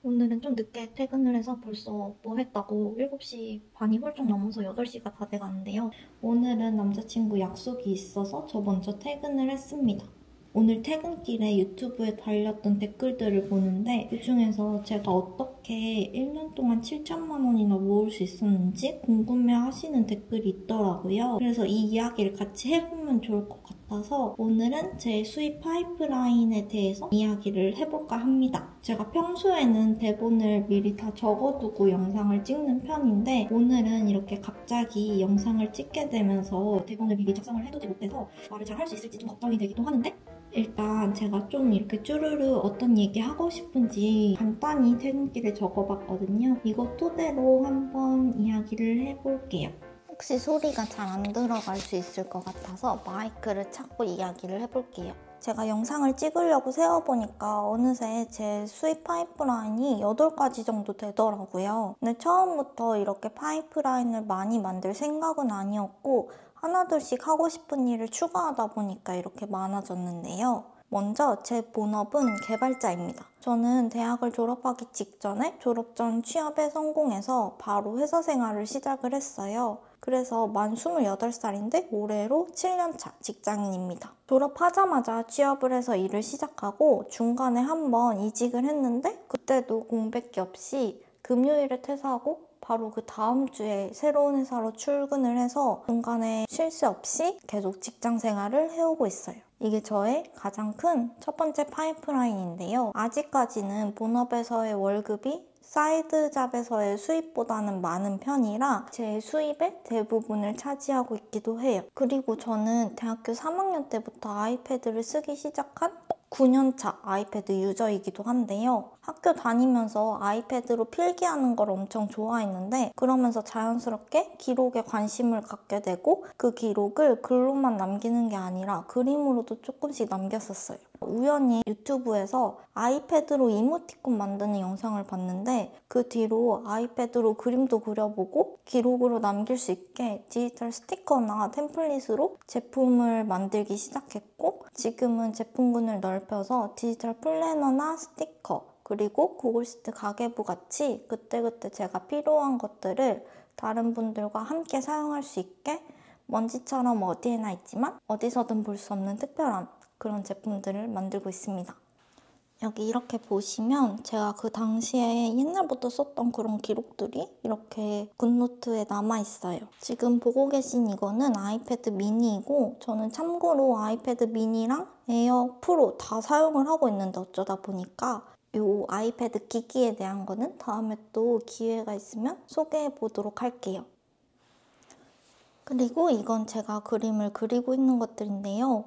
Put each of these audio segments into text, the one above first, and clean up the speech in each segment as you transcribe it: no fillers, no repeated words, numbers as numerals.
오늘은 좀 늦게 퇴근을 해서 벌써 뭐 했다고 7시 반이 훌쩍 넘어서 8시가 다 돼가는데요. 오늘은 남자친구 약속이 있어서 저 먼저 퇴근을 했습니다. 오늘 퇴근길에 유튜브에 달렸던 댓글들을 보는데 그중에서 제가 어떻게 1년 동안 7천만 원이나 모을 수 있었는지 궁금해 하시는 댓글이 있더라고요. 그래서 이 이야기를 같이 해보면 좋을 것 같아서 오늘은 제 수입 파이프라인에 대해서 이야기를 해볼까 합니다. 제가 평소에는 대본을 미리 다 적어두고 영상을 찍는 편인데 오늘은 이렇게 갑자기 영상을 찍게 되면서 대본을 미리 작성을 해두지 못해서 말을 잘 할 수 있을지 좀 걱정이 되기도 하는데 일단 제가 좀 이렇게 쭈르르 어떤 얘기 하고 싶은지 간단히 퇴근길에 적어봤거든요. 이거 토대로 한번 이야기를 해볼게요. 혹시 소리가 잘 안 들어갈 수 있을 것 같아서 마이크를 찾고 이야기를 해볼게요. 제가 영상을 찍으려고 세워보니까 어느새 제 수입 파이프라인이 8가지 정도 되더라고요. 근데 처음부터 이렇게 파이프라인을 많이 만들 생각은 아니었고 하나둘씩 하고 싶은 일을 추가하다 보니까 이렇게 많아졌는데요. 먼저 제 본업은 개발자입니다. 저는 대학을 졸업하기 직전에 졸업 전 취업에 성공해서 바로 회사 생활을 시작을 했어요. 그래서 만 28살인데 올해로 7년차 직장인입니다. 졸업하자마자 취업을 해서 일을 시작하고 중간에 한번 이직을 했는데 그때도 공백기 없이 금요일에 퇴사하고 바로 그 다음 주에 새로운 회사로 출근을 해서 중간에 쉴 새 없이 계속 직장 생활을 해오고 있어요. 이게 저의 가장 큰 첫 번째 파이프라인인데요. 아직까지는 본업에서의 월급이 사이드 잡에서의 수입보다는 많은 편이라 제 수입의 대부분을 차지하고 있기도 해요. 그리고 저는 대학교 3학년 때부터 아이패드를 쓰기 시작한 9년차 아이패드 유저이기도 한데요. 학교 다니면서 아이패드로 필기하는 걸 엄청 좋아했는데 그러면서 자연스럽게 기록에 관심을 갖게 되고 그 기록을 글로만 남기는 게 아니라 그림으로도 조금씩 남겼었어요. 우연히 유튜브에서 아이패드로 이모티콘 만드는 영상을 봤는데 그 뒤로 아이패드로 그림도 그려보고 기록으로 남길 수 있게 디지털 스티커나 템플릿으로 제품을 만들기 시작했고 지금은 제품군을 넓혀서 디지털 플래너나 스티커 그리고 구글시트 가계부 같이 그때그때 제가 필요한 것들을 다른 분들과 함께 사용할 수 있게 먼지처럼 어디에나 있지만 어디서든 볼 수 없는 특별한 그런 제품들을 만들고 있습니다. 여기 이렇게 보시면 제가 그 당시에 옛날부터 썼던 그런 기록들이 이렇게 굿노트에 남아있어요. 지금 보고 계신 이거는 아이패드 미니이고 저는 참고로 아이패드 미니랑 에어 프로 다 사용을 하고 있는데 어쩌다 보니까 이 아이패드 기기에 대한 거는 다음에 또 기회가 있으면 소개해 보도록 할게요. 그리고 이건 제가 그림을 그리고 있는 것들인데요.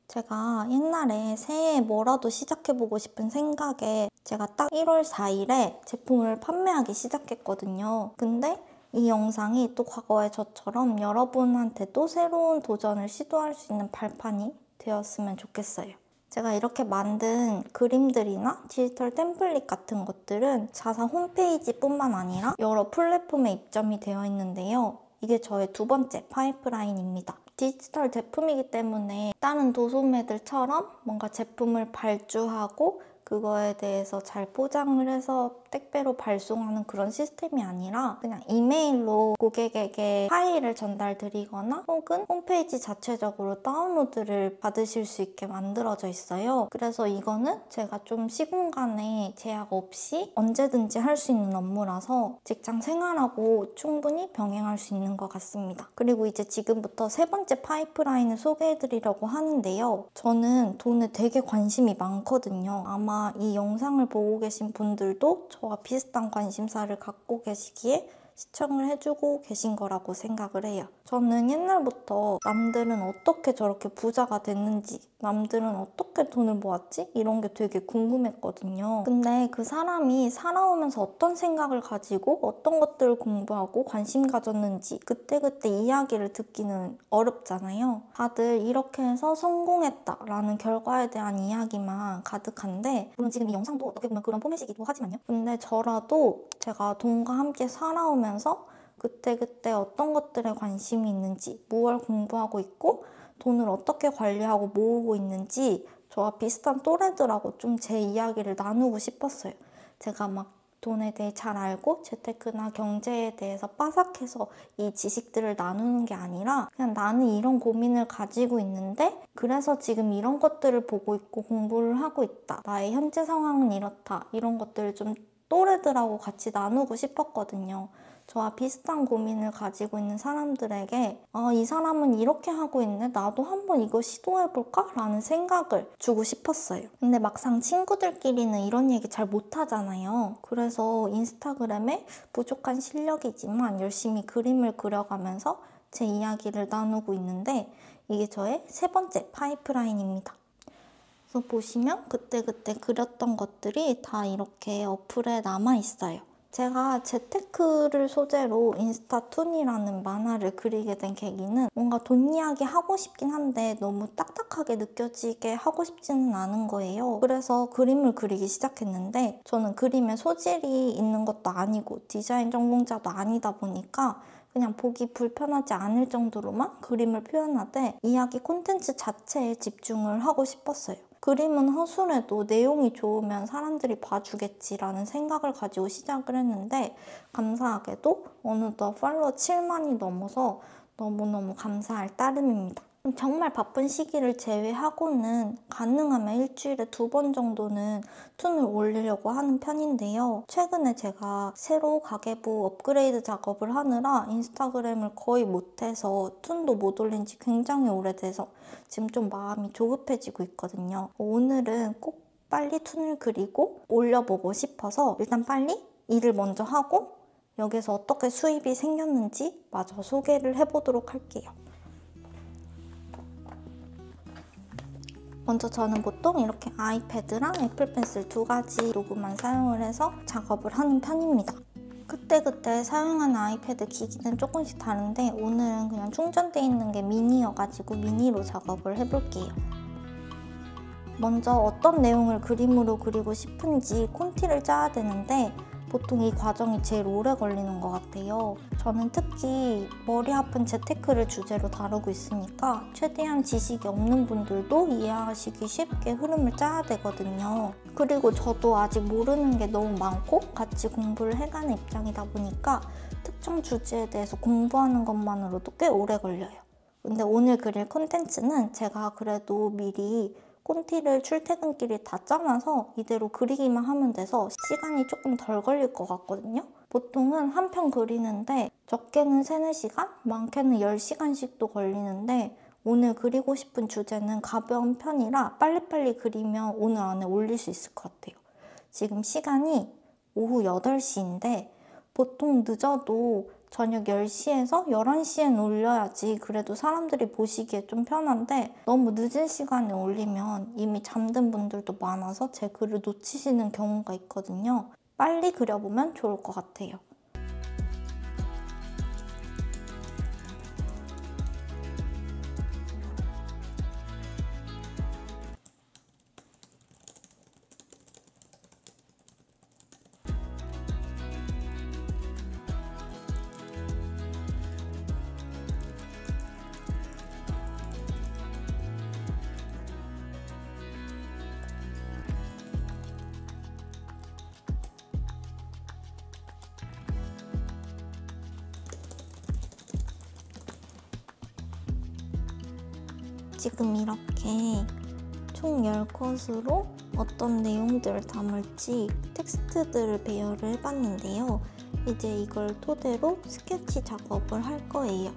제가 옛날에 새해에 뭐라도 시작해보고 싶은 생각에 제가 딱 1월 4일에 제품을 판매하기 시작했거든요. 근데 이 영상이 또 과거의 저처럼 여러분한테도 새로운 도전을 시도할 수 있는 발판이 되었으면 좋겠어요. 제가 이렇게 만든 그림들이나 디지털 템플릿 같은 것들은 자사 홈페이지뿐만 아니라 여러 플랫폼에 입점이 되어 있는데요. 이게 저의 두 번째 파이프라인입니다. 디지털 제품이기 때문에 다른 도소매들처럼 뭔가 제품을 발주하고 그거에 대해서 잘 포장을 해서 택배로 발송하는 그런 시스템이 아니라 그냥 이메일로 고객에게 파일을 전달드리거나 혹은 홈페이지 자체적으로 다운로드를 받으실 수 있게 만들어져 있어요. 그래서 이거는 제가 좀 시공간에 제약 없이 언제든지 할 수 있는 업무라서 직장 생활하고 충분히 병행할 수 있는 것 같습니다. 그리고 이제 지금부터 세 번째 파이프라인을 소개해드리려고 하는데요. 저는 돈에 되게 관심이 많거든요. 아마 이 영상을 보고 계신 분들도 저와 비슷한 관심사를 갖고 계시기에 시청을 해주고 계신 거라고 생각을 해요. 저는 옛날부터 남들은 어떻게 저렇게 부자가 됐는지, 남들은 어떻게 돈을 모았지? 이런 게 되게 궁금했거든요. 근데 그 사람이 살아오면서 어떤 생각을 가지고 어떤 것들을 공부하고 관심 가졌는지 그때그때 이야기를 듣기는 어렵잖아요. 다들 이렇게 해서 성공했다라는 결과에 대한 이야기만 가득한데 물론 지금 이 영상도 어떻게 보면 그런 포맷이기도 하지만요. 근데 저라도 제가 돈과 함께 살아오면서 그때그때 어떤 것들에 관심이 있는지, 무엇을 공부하고 있고 돈을 어떻게 관리하고 모으고 있는지 저와 비슷한 또래들하고 좀 제 이야기를 나누고 싶었어요. 제가 막 돈에 대해 잘 알고 재테크나 경제에 대해서 빠삭해서 이 지식들을 나누는 게 아니라 그냥 나는 이런 고민을 가지고 있는데 그래서 지금 이런 것들을 보고 있고 공부를 하고 있다. 나의 현재 상황은 이렇다. 이런 것들을 좀 또래들하고 같이 나누고 싶었거든요. 저와 비슷한 고민을 가지고 있는 사람들에게 이 사람은 이렇게 하고 있네? 나도 한번 이거 시도해볼까? 라는 생각을 주고 싶었어요. 근데 막상 친구들끼리는 이런 얘기 잘 못하잖아요. 그래서 인스타그램에 부족한 실력이지만 열심히 그림을 그려가면서 제 이야기를 나누고 있는데 이게 저의 세 번째 파이프라인입니다. 그래서 보시면 그때그때 그렸던 것들이 다 이렇게 어플에 남아있어요. 제가 재테크를 소재로 인스타툰이라는 만화를 그리게 된 계기는 뭔가 돈 이야기 하고 싶긴 한데 너무 딱딱하게 느껴지게 하고 싶지는 않은 거예요. 그래서 그림을 그리기 시작했는데 저는 그림에 소질이 있는 것도 아니고 디자인 전공자도 아니다 보니까 그냥 보기 불편하지 않을 정도로만 그림을 표현하되 이야기 콘텐츠 자체에 집중을 하고 싶었어요. 그림은 허술해도 내용이 좋으면 사람들이 봐주겠지라는 생각을 가지고 시작을 했는데 감사하게도 어느덧 팔로워 7만이 넘어서 너무너무 감사할 따름입니다. 정말 바쁜 시기를 제외하고는 가능하면 일주일에 2번 정도는 툰을 올리려고 하는 편인데요. 최근에 제가 새로 가계부 업그레이드 작업을 하느라 인스타그램을 거의 못해서 툰도 못 올린 지 굉장히 오래돼서 지금 좀 마음이 조급해지고 있거든요. 오늘은 꼭 빨리 툰을 그리고 올려보고 싶어서 일단 빨리 일을 먼저 하고 여기서 어떻게 수입이 생겼는지 마저 소개를 해보도록 할게요. 먼저 저는 보통 이렇게 아이패드랑 애플 펜슬 2가지 도구만 사용을 해서 작업을 하는 편입니다. 그때그때 사용하는 아이패드 기기는 조금씩 다른데 오늘은 그냥 충전돼 있는 게 미니여가지고 미니로 작업을 해볼게요. 먼저 어떤 내용을 그림으로 그리고 싶은지 콘티를 짜야 되는데 보통 이 과정이 제일 오래 걸리는 것 같아요. 저는 특히 머리 아픈 재테크를 주제로 다루고 있으니까 최대한 지식이 없는 분들도 이해하시기 쉽게 흐름을 짜야 되거든요. 그리고 저도 아직 모르는 게 너무 많고 같이 공부를 해가는 입장이다 보니까 특정 주제에 대해서 공부하는 것만으로도 꽤 오래 걸려요. 근데 오늘 그릴 콘텐츠는 제가 그래도 미리 콘티를 출퇴근길에 다 짜놔서 이대로 그리기만 하면 돼서 시간이 조금 덜 걸릴 것 같거든요. 보통은 한 편 그리는데 적게는 3-4시간, 많게는 10시간씩도 걸리는데 오늘 그리고 싶은 주제는 가벼운 편이라 빨리빨리 그리면 오늘 안에 올릴 수 있을 것 같아요. 지금 시간이 오후 8시인데 보통 늦어도 저녁 10시에서 11시엔 올려야지 그래도 사람들이 보시기에 좀 편한데 너무 늦은 시간에 올리면 이미 잠든 분들도 많아서 제 글을 놓치시는 경우가 있거든요. 빨리 그려보면 좋을 것 같아요. 지금 이렇게 총 10컷으로 어떤 내용들을 담을지 텍스트들을 배열을 해봤는데요. 이제 이걸 토대로 스케치 작업을 할 거예요.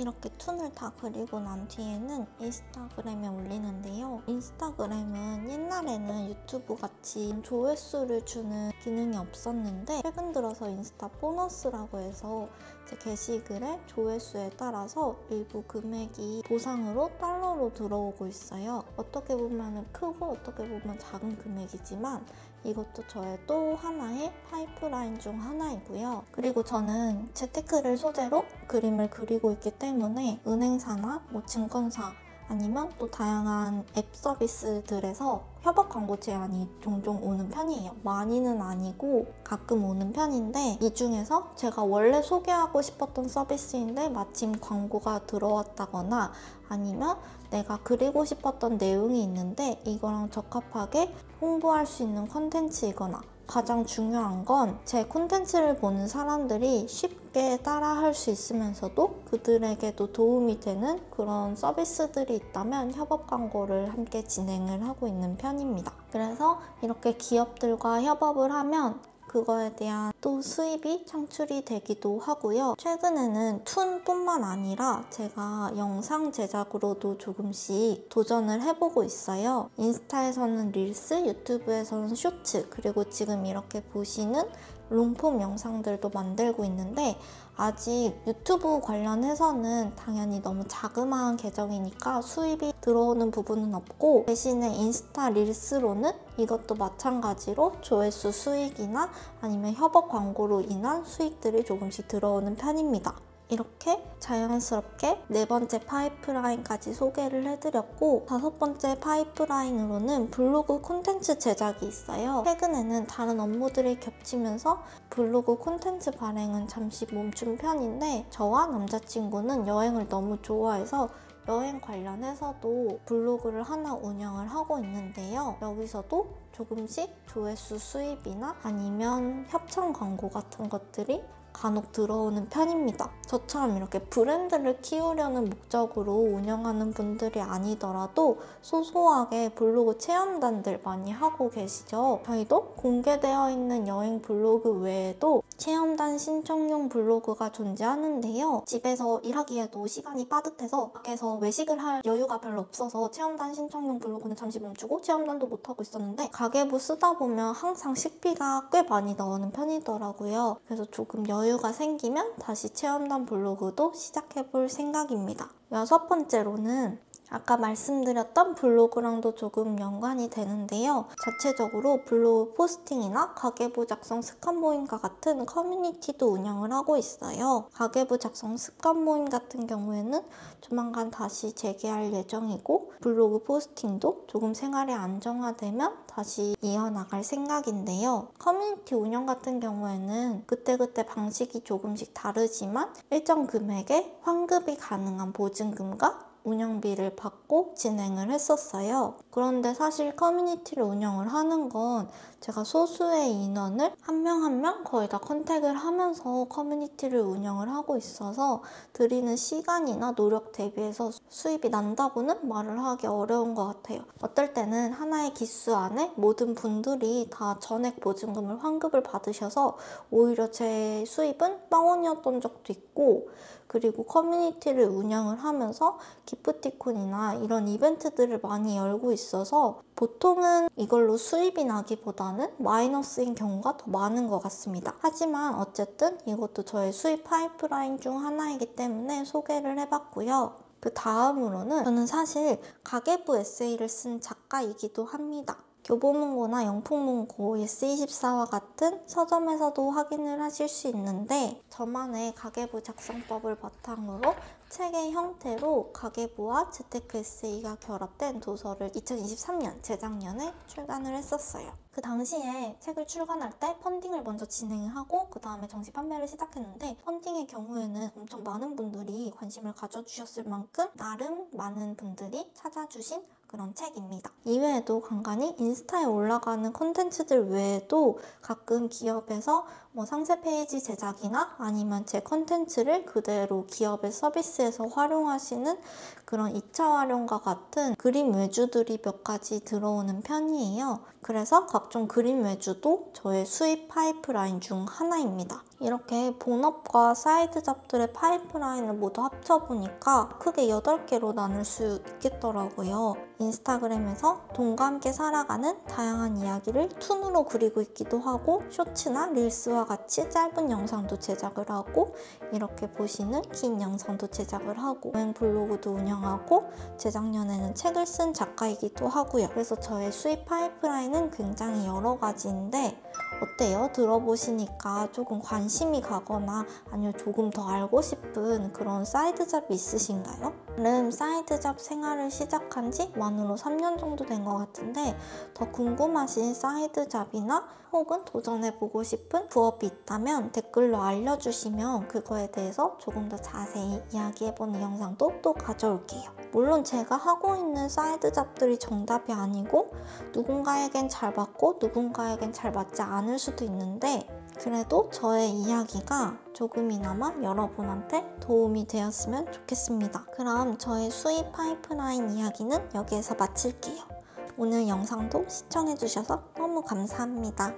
이렇게 툰을 다 그리고 난 뒤에는 인스타그램에 올리는데요. 인스타그램은 옛날에는 유튜브 같이 조회수를 주는 기능이 없었는데 최근 들어서 인스타 보너스라고 해서 제 게시글의 조회수에 따라서 일부 금액이 보상으로 달러로 들어오고 있어요. 어떻게 보면 크고 어떻게 보면 작은 금액이지만 이것도 저의 또 하나의 파이프라인 중 하나이고요. 그리고 저는 재테크를 소재로 그림을 그리고 있기 때문에 은행사나 증권사 아니면 또 다양한 앱 서비스들에서 협업 광고 제안이 종종 오는 편이에요. 많이는 아니고 가끔 오는 편인데 이 중에서 제가 원래 소개하고 싶었던 서비스인데 마침 광고가 들어왔다거나 아니면 내가 그리고 싶었던 내용이 있는데 이거랑 적합하게 홍보할 수 있는 컨텐츠이거나 가장 중요한 건 제 콘텐츠를 보는 사람들이 쉽게 따라할 수 있으면서도 그들에게도 도움이 되는 그런 서비스들이 있다면 협업 광고를 함께 진행을 하고 있는 편입니다. 그래서 이렇게 기업들과 협업을 하면 그거에 대한 또 수입이 창출이 되기도 하고요. 최근에는 툰뿐만 아니라 제가 영상 제작으로도 조금씩 도전을 해보고 있어요. 인스타에서는 릴스, 유튜브에서는 쇼츠, 그리고 지금 이렇게 보시는 롱폼 영상들도 만들고 있는데 아직 유튜브 관련해서는 당연히 너무 자그마한 계정이니까 수입이 들어오는 부분은 없고 대신에 인스타 릴스로는 이것도 마찬가지로 조회수 수익이나 아니면 협업 광고로 인한 수익들이 조금씩 들어오는 편입니다. 이렇게 자연스럽게 네 번째 파이프라인까지 소개를 해드렸고 다섯 번째 파이프라인으로는 블로그 콘텐츠 제작이 있어요. 최근에는 다른 업무들이 겹치면서 블로그 콘텐츠 발행은 잠시 멈춘 편인데 저와 남자친구는 여행을 너무 좋아해서 여행 관련해서도 블로그를 하나 운영을 하고 있는데요. 여기서도 조금씩 조회수 수입이나 아니면 협찬 광고 같은 것들이 간혹 들어오는 편입니다. 저처럼 이렇게 브랜드를 키우려는 목적으로 운영하는 분들이 아니더라도 소소하게 블로그 체험단들 많이 하고 계시죠. 저희도 공개되어 있는 여행 블로그 외에도 체험단 신청용 블로그가 존재하는데요. 집에서 일하기에도 시간이 빠듯해서 밖에서 외식을 할 여유가 별로 없어서 체험단 신청용 블로그는 잠시 멈추고 체험단도 못하고 있었는데 가계부 쓰다 보면 항상 식비가 꽤 많이 나오는 편이더라고요. 그래서 조금 여유가 생기면 다시 체험단 블로그도 시작해볼 생각입니다. 여섯 번째로는 아까 말씀드렸던 블로그랑도 조금 연관이 되는데요. 자체적으로 블로그 포스팅이나 가계부 작성 습관 모임과 같은 커뮤니티도 운영을 하고 있어요. 가계부 작성 습관 모임 같은 경우에는 조만간 다시 재개할 예정이고 블로그 포스팅도 조금 생활이 안정화되면 다시 이어나갈 생각인데요. 커뮤니티 운영 같은 경우에는 그때그때 방식이 조금씩 다르지만 일정 금액의 환급이 가능한 보증금과 운영비를 받고 진행을 했었어요. 그런데 사실 커뮤니티를 운영을 하는 건 제가 소수의 인원을 한 명 한 명 거의 다 컨택을 하면서 커뮤니티를 운영을 하고 있어서 들이는 시간이나 노력 대비해서 수입이 난다고는 말을 하기 어려운 것 같아요. 어떨 때는 하나의 기수 안에 모든 분들이 다 전액 보증금을 환급을 받으셔서 오히려 제 수입은 빵원이었던 적도 있고 그리고 커뮤니티를 운영을 하면서 기프티콘이나 이런 이벤트들을 많이 열고 있어서 보통은 이걸로 수입이 나기보다는 마이너스인 경우가 더 많은 것 같습니다. 하지만 어쨌든 이것도 저의 수입 파이프라인 중 하나이기 때문에 소개를 해봤고요. 그 다음으로는 저는 사실 가계부 에세이를 쓴 작가이기도 합니다. 교보문고나 영풍문고, 예스24와 같은 서점에서도 확인을 하실 수 있는데 저만의 가계부 작성법을 바탕으로 책의 형태로 가계부와 재테크 에세이가 결합된 도서를 2023년 재작년에 출간을 했었어요. 그 당시에 책을 출간할 때 펀딩을 먼저 진행을 하고 그 다음에 정식 판매를 시작했는데 펀딩의 경우에는 엄청 많은 분들이 관심을 가져주셨을 만큼 나름 많은 분들이 찾아주신 그런 책입니다. 이외에도 간간히 인스타에 올라가는 콘텐츠들 외에도 가끔 기업에서 상세 페이지 제작이나 아니면 제 콘텐츠를 그대로 기업의 서비스에서 활용하시는 그런 2차 활용과 같은 그림 외주들이 몇 가지 들어오는 편이에요. 그래서 각종 그림 외주도 저의 수입 파이프라인 중 하나입니다. 이렇게 본업과 사이드 잡들의 파이프라인을 모두 합쳐보니까 크게 8개로 나눌 수 있겠더라고요. 인스타그램에서 돈과 함께 살아가는 다양한 이야기를 툰으로 그리고 있기도 하고 쇼츠나 릴스와 같이 짧은 영상도 제작을 하고 이렇게 보시는 긴 영상도 제작을 하고 여행 블로그도 운영하고 재작년에는 책을 쓴 작가이기도 하고요. 그래서 저의 수입 파이프라인은 굉장히 여러 가지인데 어때요? 들어보시니까 조금 관심이 가거나 아니면 조금 더 알고 싶은 그런 사이드 잡이 있으신가요? 저는 사이드 잡 생활을 시작한 지 만으로 3년 정도 된 것 같은데 더 궁금하신 사이드 잡이나 혹은 도전해보고 싶은 부업이 있다면 댓글로 알려주시면 그거에 대해서 조금 더 자세히 이야기해보는 영상도 또 가져올게요. 물론 제가 하고 있는 사이드 잡들이 정답이 아니고 누군가에겐 잘 맞고 누군가에겐 잘 맞지 않을 수도 있는데 그래도 저의 이야기가 조금이나마 여러분한테 도움이 되었으면 좋겠습니다. 그럼 저의 수입 파이프라인 이야기는 여기에서 마칠게요. 오늘 영상도 시청해주셔서 너무 감사합니다.